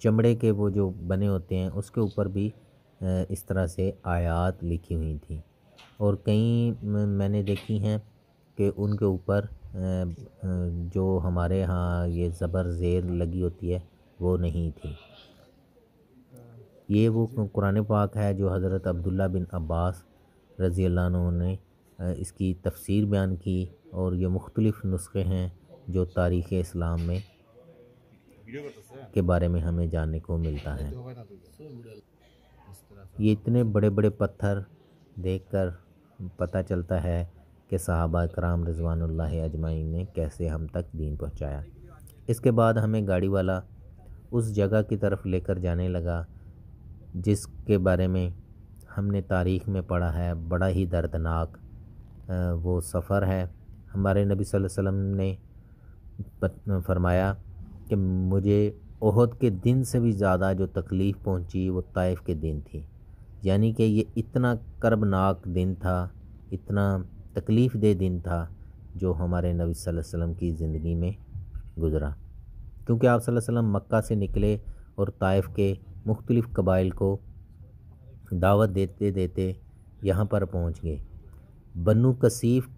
چمڑے کے وہ جو بنے ہوتے ہیں اس کے اوپر بھی اس طرح سے آیات لکھی ہوئی تھیں، اور کئی میں نے دیکھی ہیں کہ ان کے اوپر جو ہمارے ہاں یہ زبر زیر لگی ہوتی ہے وہ نہیں تھی۔ یہ وہ قرآن پاک ہے جو حضرت عبداللہ بن عباس رضی اللہ عنہ نے اس کی تفسیر بیان کی، اور یہ مختلف نسخے ہیں جو تاریخ اسلام میں کے بارے میں ہمیں جاننے کو ملتا ہے۔ یہ اتنے بڑے بڑے پتھر دیکھ کر پتہ چلتا ہے کہ صحابہ کرام رضوان اللہ اجمعین نے کیسے ہم تک دین پہنچایا۔ اس کے بعد ہمیں گاڑی والا اس جگہ کی طرف لے کر جانے لگا جس کے بارے میں ہم نے تاریخ میں پڑھا ہے، بڑا ہی دردناک وہ سفر ہے۔ ہمارے نبی صلی اللہ علیہ وسلم نے فرمایا کہ مجھے احد کے دن سے بھی زیادہ جو تکلیف پہنچی وہ طائف کے دن تھی، یعنی کہ یہ اتنا کربناک دن تھا، اتنا تکلیف دہ دن تھا جو ہمارے نبی صلی اللہ علیہ وسلم کی زندگی میں گزرا، کیونکہ آپ صلی اللہ علیہ وسلم مکہ سے نکلے اور طائف کے مختلف قبائل کو دعوت دیتے دیتے یہاں پر پہنچ گئے۔ بنو کثیف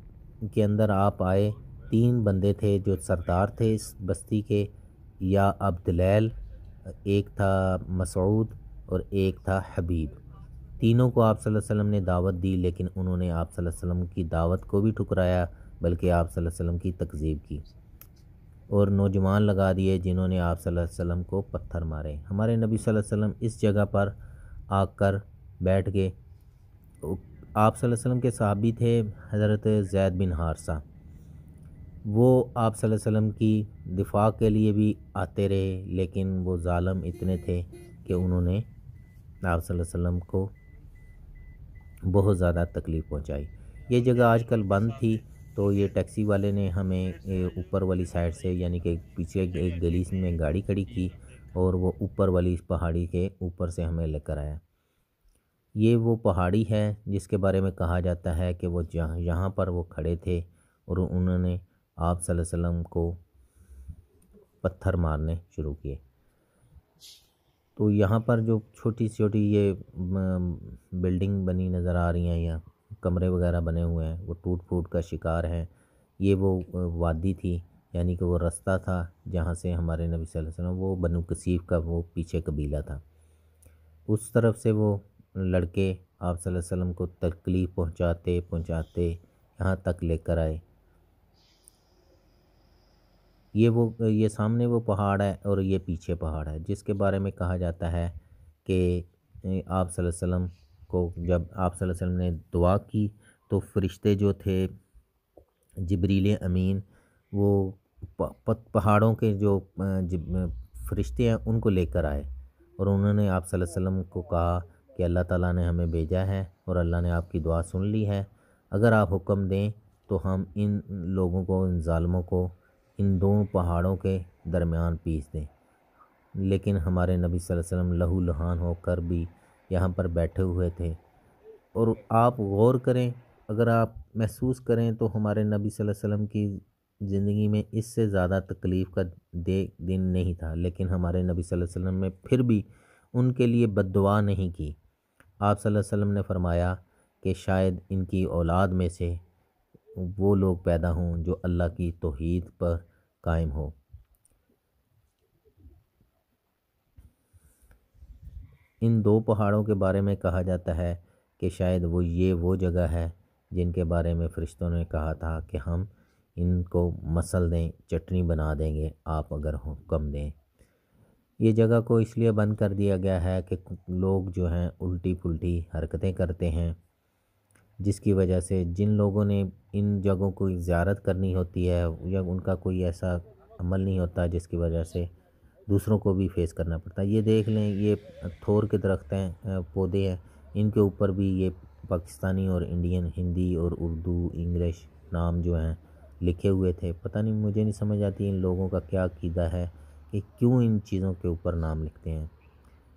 کے اندر آپ آئے، 3 بندے تھے جو سردار تھے اس بستی کے، یا عبدلیل، ایک تھا مسعود اور ایک تھا حبیب۔ تینوں کو آپ صلی اللہ علیہ وسلم نے دعوت دی، لیکن انہوں نے آپ صلی اللہ علیہ وسلم کی دعوت کو بھی ٹھکرایا، بلکہ آپ صلی اللہ علیہ وسلم کی تکذیب کی، اور نوجوان لگا دیے جنہوں نے آپ صلی اللہ علیہ وسلم کو پتھر مارے۔ ہمارے نبی صلی اللہ علیہ وسلم اس جگہ پر آ کر بیٹھ گئے۔ آپ صلی اللہ علیہ وسلم کے صحابی تھے حضرت زید بن حارثہ، وہ آپ صلی اللہ علیہ وسلم کی دفاع کے لیے بھی آتے رہے، لیکن وہ ظالم اتنے تھے کہ انہوں نے آپ صلی اللہ علیہ وسلم کو بہت زیادہ تکلیف پہنچائی۔ یہ جگہ آج کل بند تھی، تو یہ ٹیکسی والے نے ہمیں اوپر والی سائڈ سے، یعنی کہ پیچھے ایک گلی میں گاڑی کھڑی کی، اور وہ اوپر والی پہاڑی کے اوپر سے ہمیں لے کر آیا۔ یہ وہ پہاڑی ہے جس کے بارے میں کہا جاتا ہے کہ وہ یہاں پر وہ کھڑے تھے اور انہوں نے آپ صلی اللہ علیہ وسلم کو پتھر مارنے شروع کیے۔ تو یہاں پر جو چھوٹی چھوٹی یہ بلڈنگ بنی نظر آ رہی ہیں یا کمرے وغیرہ بنے ہوئے ہیں، وہ ٹوٹ پھوٹ کا شکار ہیں۔ یہ وہ وادی تھی، یعنی کہ وہ رستہ تھا جہاں سے ہمارے نبی صلی اللہ علیہ وسلم، وہ بنو کثیف کا وہ پیچھے قبیلہ تھا، اس طرف سے وہ لڑکے آپ صلی اللہ علیہ وسلم کو تکلیف پہنچاتے یہاں تک لے کر آئے۔ یہ سامنے وہ پہاڑ ہے اور یہ پیچھے پہاڑ ہے، جس کے بارے میں کہا جاتا ہے کہ آپ صلی اللہ علیہ وسلم کو جب آپ صلی اللہ علیہ وسلم نے دعا کی تو فرشتے جو تھے جبریل امین، وہ پہاڑوں کے جو فرشتے ہیں ان کو لے کر آئے، اور انہوں نے آپ صلی اللہ علیہ وسلم کو کہا کہ اللہ تعالیٰ نے ہمیں بھیجا ہے اور اللہ نے آپ کی دعا سن لی ہے، اگر آپ حکم دیں تو ہم ان لوگوں کو، ان ظالموں کو ان دونوں پہاڑوں کے درمیان پیس دیں۔ لیکن ہمارے نبی صلی اللہ علیہ وسلم لہو لہان ہو کر بھی یہاں پر بیٹھے ہوئے تھے، اور آپ غور کریں، اگر آپ محسوس کریں تو ہمارے نبی صلی اللہ علیہ وسلم کی زندگی میں اس سے زیادہ تکلیف کا دن نہیں تھا، لیکن ہمارے نبی صلی اللہ علیہ وسلم نے پھر بھی ان کے لیے بد دعا نہیں کی۔ آپ صلی اللہ علیہ وسلم نے فرمایا کہ شاید ان کی اولاد میں سے وہ لوگ پیدا ہوں جو اللہ کی توحید پر قائم ہو۔ ان 2 پہاڑوں کے بارے میں کہا جاتا ہے کہ شاید وہ جگہ ہے جن کے بارے میں فرشتوں نے کہا تھا کہ ہم ان کو مسل دیں، چٹنی بنا دیں گے آپ اگر حکم دیں۔ یہ جگہ کو اس لیے بند کر دیا گیا ہے کہ لوگ جو ہیں الٹی پھلٹی حرکتیں کرتے ہیں، جس کی وجہ سے جن لوگوں نے ان جگہوں کو زیارت کرنی ہوتی ہے یا ان کا کوئی ایسا عمل نہیں ہوتا جس کی وجہ سے دوسروں کو بھی فیس کرنا پڑتا ہے۔ یہ دیکھ لیں، یہ تھور کے درخت ہیں، پودے ہیں، ان کے اوپر بھی یہ پاکستانی اور انڈین، ہندی اور اردو انگلش نام جو ہیں لکھے ہوئے تھے۔ پتہ نہیں، مجھے نہیں سمجھ آتی ان لوگوں کا کیا عقیدہ ہے کہ کیوں ان چیزوں کے اوپر نام لکھتے ہیں۔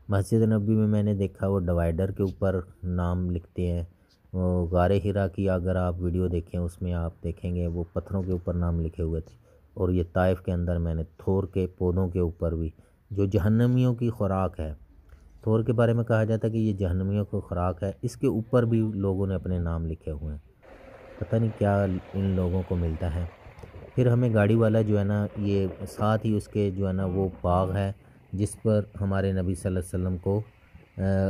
مسجد نبوی میں نے دیکھا وہ ڈیوائیڈر کے اوپر نام لکھتے ہیں، وہ غار حرا کی اگر آپ ویڈیو دیکھیں اس میں آپ دیکھیں گے وہ پتھروں کے اوپر نام لکھے ہوئے تھے، اور یہ طائف کے اندر میں نے تھور کے پودوں کے اوپر بھی جو جہنمیوں کی خوراک ہے۔ تھور کے بارے میں کہا جاتا ہے کہ یہ جہنمیوں کی خوراک ہے، اس کے اوپر بھی لوگوں نے اپنے نام لکھے ہوئے ہیں، پتہ نہیں کیا ان لوگوں کو ملتا ہے۔ پھر ہمیں گاڑی والا جو ہے نا، یہ ساتھ ہی اس کے جو ہے نا وہ باغ ہے جس پر ہمارے نبی صلی اللہ علیہ وسلم کو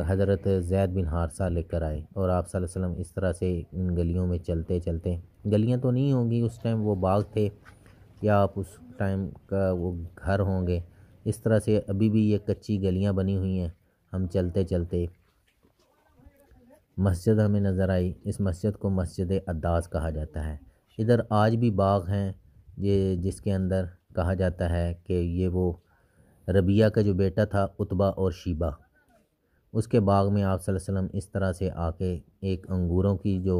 حضرت زید بن حارثہ لے کر آئے، اور آپ صلی اللہ علیہ وسلم اس طرح سے ان گلیوں میں چلتے چلتے، گلیاں تو نہیں ہوں گی اس ٹائم، وہ باغ تھے، یا آپ اس ٹائم کا وہ گھر ہوں گے، اس طرح سے ابھی بھی یہ کچی گلیاں بنی ہوئی ہیں۔ ہم چلتے چلتے مسجد ہمیں نظر آئی، اس مسجد کو مسجد عداس کہا جاتا ہے۔ ادھر آج بھی باغ ہیں یہ جس کے اندر کہا جاتا ہے کہ یہ وہ ربیعہ کا جو بیٹا تھا عتبہ اور شیبہ، اس کے باغ میں آپ صلی اللہ علیہ وسلم اس طرح سے آ کے ایک انگوروں کی جو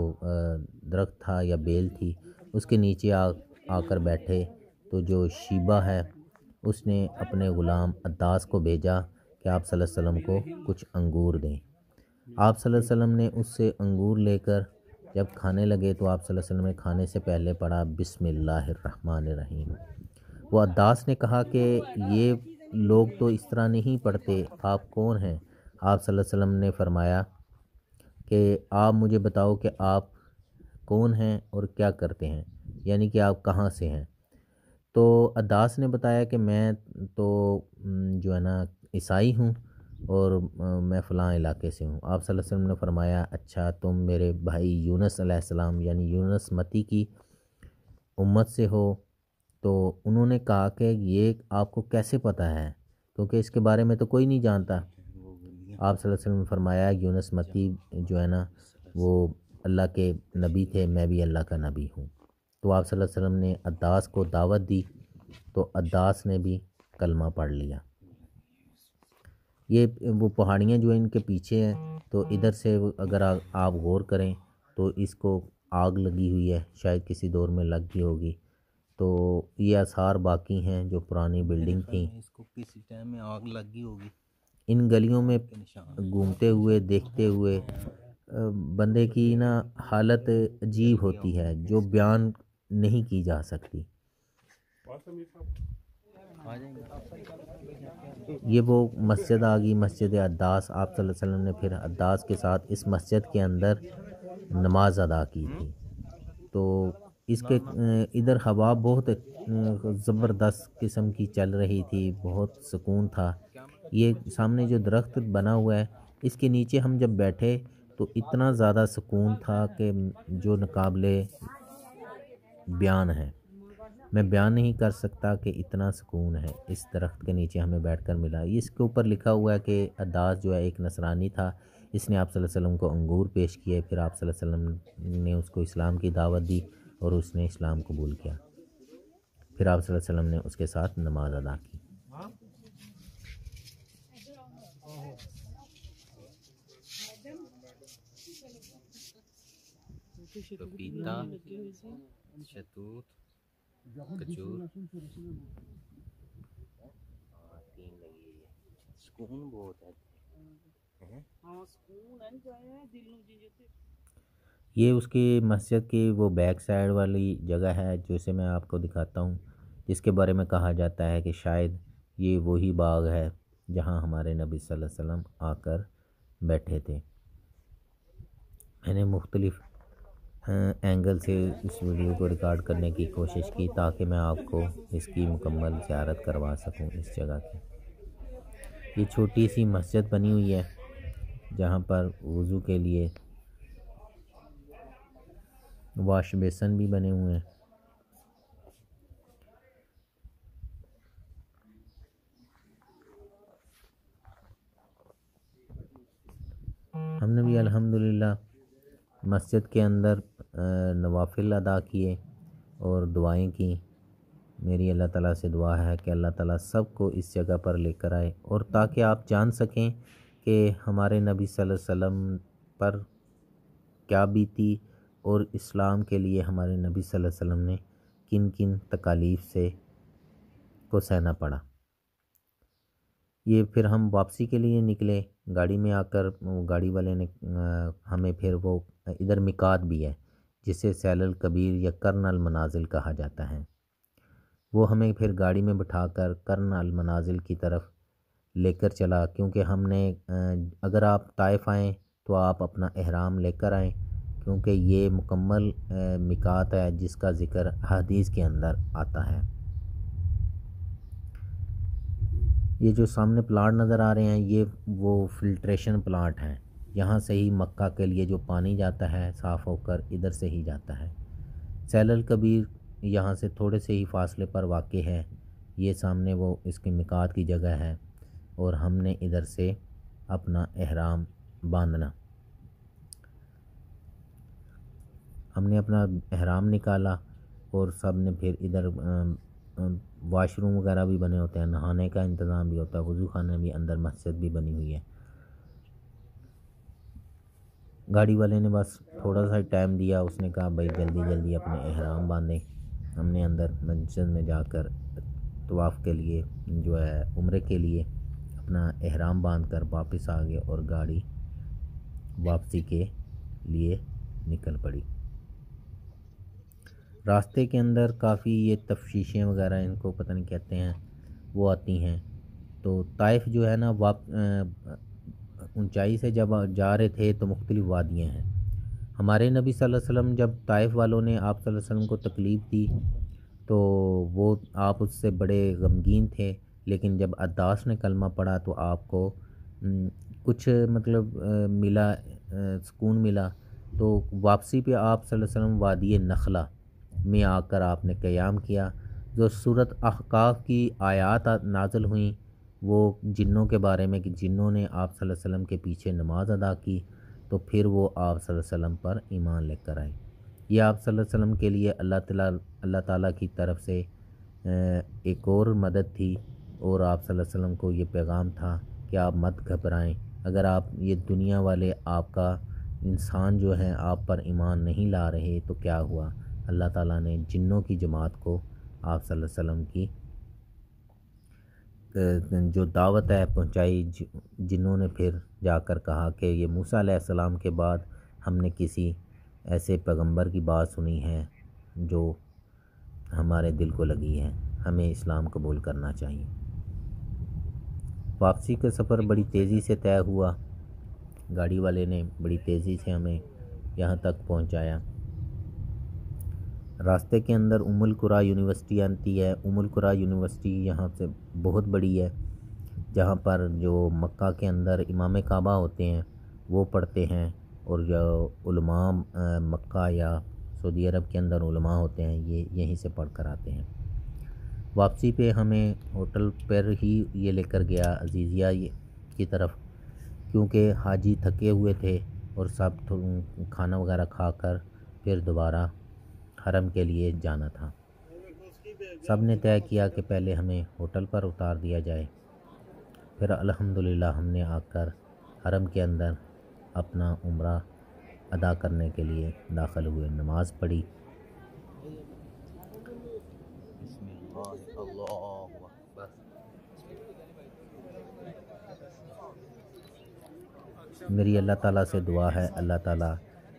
درخت تھا یا بیل تھی اس کے نیچے آ کر بیٹھے، تو جو شیبہ ہے اس نے اپنے غلام عداس کو بھیجا کہ آپ صلی اللہ علیہ وسلم کو کچھ انگور دیں۔ آپ صلی اللہ علیہ وسلم نے اس سے انگور لے کر جب کھانے لگے تو آپ صلی اللہ علیہ وسلم نے کھانے سے پہلے پڑھا بسم اللہ الرحمن الرحیم۔ وہ عداس نے کہا کہ یہ لوگ تو اس طرح نہیں پڑھتے، آپ کون ہیں؟ آپ صلی اللہ علیہ وسلم نے فرمایا کہ آپ مجھے بتاؤ کہ آپ کون ہیں اور کیا کرتے ہیں، یعنی کہ آپ کہاں سے ہیں؟ تو عداس نے بتایا کہ میں تو جو ہے نا عیسائی ہوں، اور میں فلاں علاقے سے ہوں۔ آپ صلی اللہ علیہ وسلم نے فرمایا اچھا تم میرے بھائی یونس علیہ السلام یعنی یونس متی کی امت سے ہو؟ تو انہوں نے کہا کہ یہ آپ کو کیسے پتہ ہے، کیونکہ اس کے بارے میں تو کوئی نہیں جانتا۔ آپ صلی اللہ علیہ وسلم نے فرمایا یونس متی جو ہے نا وہ اللہ کے نبی تھے، میں بھی اللہ کا نبی ہوں۔ تو آپ صلی اللہ علیہ وسلم نے عداس کو دعوت دی، تو عداس نے بھی کلمہ پڑھ لیا۔ یہ وہ پہاڑیاں جو ان کے پیچھے ہیں، تو ادھر سے اگر آپ غور کریں تو اس کو آگ لگی ہوئی ہے، شاید کسی دور میں لگ گئی ہوگی، تو یہ آثار باقی ہیں جو پرانی بلڈنگ تھیں، اس کو کسی ٹائم میں آگ لگ گئی ہوگی۔ ان گلیوں میں گھومتے ہوئے دیکھتے ہوئے بندے کی نا حالت عجیب ہوتی ہے جو بیان نہیں کی جا سکتی۔ یہ وہ مسجد آ گئی، مسجد عداس۔ آپ صلی اللہ علیہ وسلم نے پھر عداس کے ساتھ اس مسجد کے اندر نماز ادا کی تھی، تو اس کے ادھر ہوا بہت زبردست قسم کی چل رہی تھی، بہت سکون تھا۔ یہ سامنے جو درخت بنا ہوا ہے اس کے نیچے ہم جب بیٹھے تو اتنا زیادہ سکون تھا کہ جو ناقابل بیان ہے، میں بیان نہیں کر سکتا کہ اتنا سکون ہے اس درخت کے نیچے ہمیں بیٹھ کر ملا۔ اس کے اوپر لکھا ہوا ہے کہ عداس جو ہے ایک نصرانی تھا، اس نے آپ صلی اللہ علیہ وسلم کو انگور پیش کیے، پھر آپ صلی اللہ علیہ وسلم نے اس کو اسلام کی دعوت دی اور اس نے اسلام قبول کیا، پھر آپ صلی اللہ علیہ وسلم نے اس کے ساتھ نماز ادا کی۔ پپیتا، شہتوت، کھجور، سکون بہت ہے۔ یہ اس کی مسجد کی وہ بیک سائڈ والی جگہ ہے جسے میں آپ کو دکھاتا ہوں، جس کے بارے میں کہا جاتا ہے کہ شاید یہ وہی باغ ہے جہاں ہمارے نبی صلی اللہ علیہ وسلم آ کر بیٹھے تھے۔ میں نے مختلف اینگل سے اس ویڈیو کو ریکارڈ کرنے کی کوشش کی تاکہ میں آپ کو اس کی مکمل زیارت کروا سکوں اس جگہ کی۔ یہ چھوٹی سی مسجد بنی ہوئی ہے جہاں پر وضو کے لیے واش بیسن بھی بنے ہوئے ہیں۔ ہم نے بھی الحمدللہ مسجد کے اندر نوافل ادا کیے اور دعائیں کی۔ میری اللہ تعالیٰ سے دعا ہے کہ اللہ تعالیٰ سب کو اس جگہ پر لے کر آئے، اور تاکہ آپ جان سکیں کہ ہمارے نبی صلی اللہ علیہ وسلم پر کیا بیتی اور اسلام کے لیے ہمارے نبی صلی اللہ علیہ وسلم نے کن کن تکالیف سے کو سہنا پڑا۔ یہ پھر ہم واپسی کے لیے نکلے، گاڑی میں آ کر گاڑی والے نے ہمیں پھر وہ ادھر میقات بھی ہے جسے سیل الکبیر یا کرن المنازل کہا جاتا ہے، وہ ہمیں پھر گاڑی میں بٹھا کر کرن المنازل کی طرف لے کر چلا، کیونکہ ہم نے اگر آپ طائف آئیں تو آپ اپنا احرام لے کر آئیں، کیونکہ یہ مکمل میقات ہے جس کا ذکر حدیث کے اندر آتا ہے۔ یہ جو سامنے پلانٹ نظر آ رہے ہیں یہ وہ فلٹریشن پلانٹ ہیں، یہاں سے ہی مکہ کے لیے جو پانی جاتا ہے صاف ہو کر ادھر سے ہی جاتا ہے۔ سیل الکبیر یہاں سے تھوڑے سے ہی فاصلے پر واقع ہے، یہ سامنے وہ اس کی میقات کی جگہ ہے، اور ہم نے ادھر سے اپنا احرام باندھنا۔ ہم نے اپنا احرام نکالا اور سب نے پھر ادھر واش روم وغیرہ بھی بنے ہوتے ہیں، نہانے کا انتظام بھی ہوتا ہے، وضو خانے بھی، اندر مسجد بھی بنی ہوئی ہے۔ گاڑی والے نے بس تھوڑا سا ٹائم دیا، اس نے کہا بھائی جلدی جلدی اپنے احرام باندھیں۔ ہم نے اندر مسجد میں جا کر طواف کے لیے جو ہے عمرے کے لیے اپنا احرام باندھ کر واپس آ گئے، اور گاڑی واپسی کے لیے نکل پڑی۔ راستے کے اندر کافی یہ تفتیشیں وغیرہ ان کو پتہ نہیں کہتے ہیں وہ آتی ہیں، تو طائف جو ہے نا اونچائی سے جب جا رہے تھے تو مختلف وادیاں ہیں۔ ہمارے نبی صلی اللہ علیہ وسلم جب طائف والوں نے آپ صلی اللہ علیہ وسلم کو تکلیف دی تو وہ آپ اس سے بڑے غمگین تھے، لیکن جب عداس نے کلمہ پڑھا تو آپ کو کچھ مطلب ملا، سکون ملا، تو واپسی پہ آپ صلی اللہ علیہ وسلم وادی نخلہ میں آ کر آپ نے قیام کیا۔ جو سورۃ احقاف کی آیات نازل ہوئیں وہ جنوں کے بارے میں کہ جنوں نے آپ صلی اللہ علیہ وسلم کے پیچھے نماز ادا کی تو پھر وہ آپ صلی اللہ علیہ وسلم پر ایمان لے کر آئے۔ یہ آپ صلی اللہ علیہ وسلم کے لیے اللہ تعالیٰ کی طرف سے ایک اور مدد تھی، اور آپ صلی اللہ علیہ وسلم کو یہ پیغام تھا کہ آپ مت گھبرائیں، اگر آپ یہ دنیا والے آپ کا انسان جو ہیں آپ پر ایمان نہیں لا رہے تو کیا ہوا؟ اللہ تعالیٰ نے جنوں کی جماعت کو آپ صلی اللہ علیہ وسلم کی جو دعوت ہے پہنچائی۔ جنوں نے پھر جا کر کہا کہ یہ موسیٰ علیہ السلام کے بعد ہم نے کسی ایسے پیغمبر کی بات سنی ہے جو ہمارے دل کو لگی ہے، ہمیں اسلام قبول کرنا چاہیے۔ واپسی کا سفر بڑی تیزی سے طے ہوا، گاڑی والے نے بڑی تیزی سے ہمیں یہاں تک پہنچایا۔ راستے کے اندر ام القریٰ یونیورسٹی آتی ہے۔ ام القریٰ یونیورسٹی یہاں سے بہت بڑی ہے، جہاں پر جو مکہ کے اندر امام کعبہ ہوتے ہیں وہ پڑھتے ہیں، اور جو علماء مکہ یا سعودی عرب کے اندر علماء ہوتے ہیں یہ یہیں سے پڑھ کر آتے ہیں۔ واپسی پہ ہمیں ہوٹل پر ہی یہ لے کر گیا عزیزیہ کی طرف، کیونکہ حاجی تھکے ہوئے تھے اور سب کھانا وغیرہ کھا کر پھر دوبارہ حرم کے لیے جانا تھا۔ سب نے طے کیا کہ پہلے ہمیں ہوٹل پر اتار دیا جائے، پھر الحمدللہ ہم نے آ کر حرم کے اندر اپنا عمرہ ادا کرنے کے لیے داخل ہوئے، نماز پڑھی۔ بسم اللہ، اللہ اکبر۔ میری اللہ تعالیٰ سے دعا ہے اللہ تعالیٰ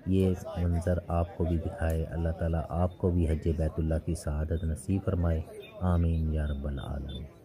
یہ منظر آپ کو بھی دکھائے، اللہ تعالیٰ آپ کو بھی حج بیت اللہ کی سعادت نصیب فرمائے، آمین یا رب العالمین۔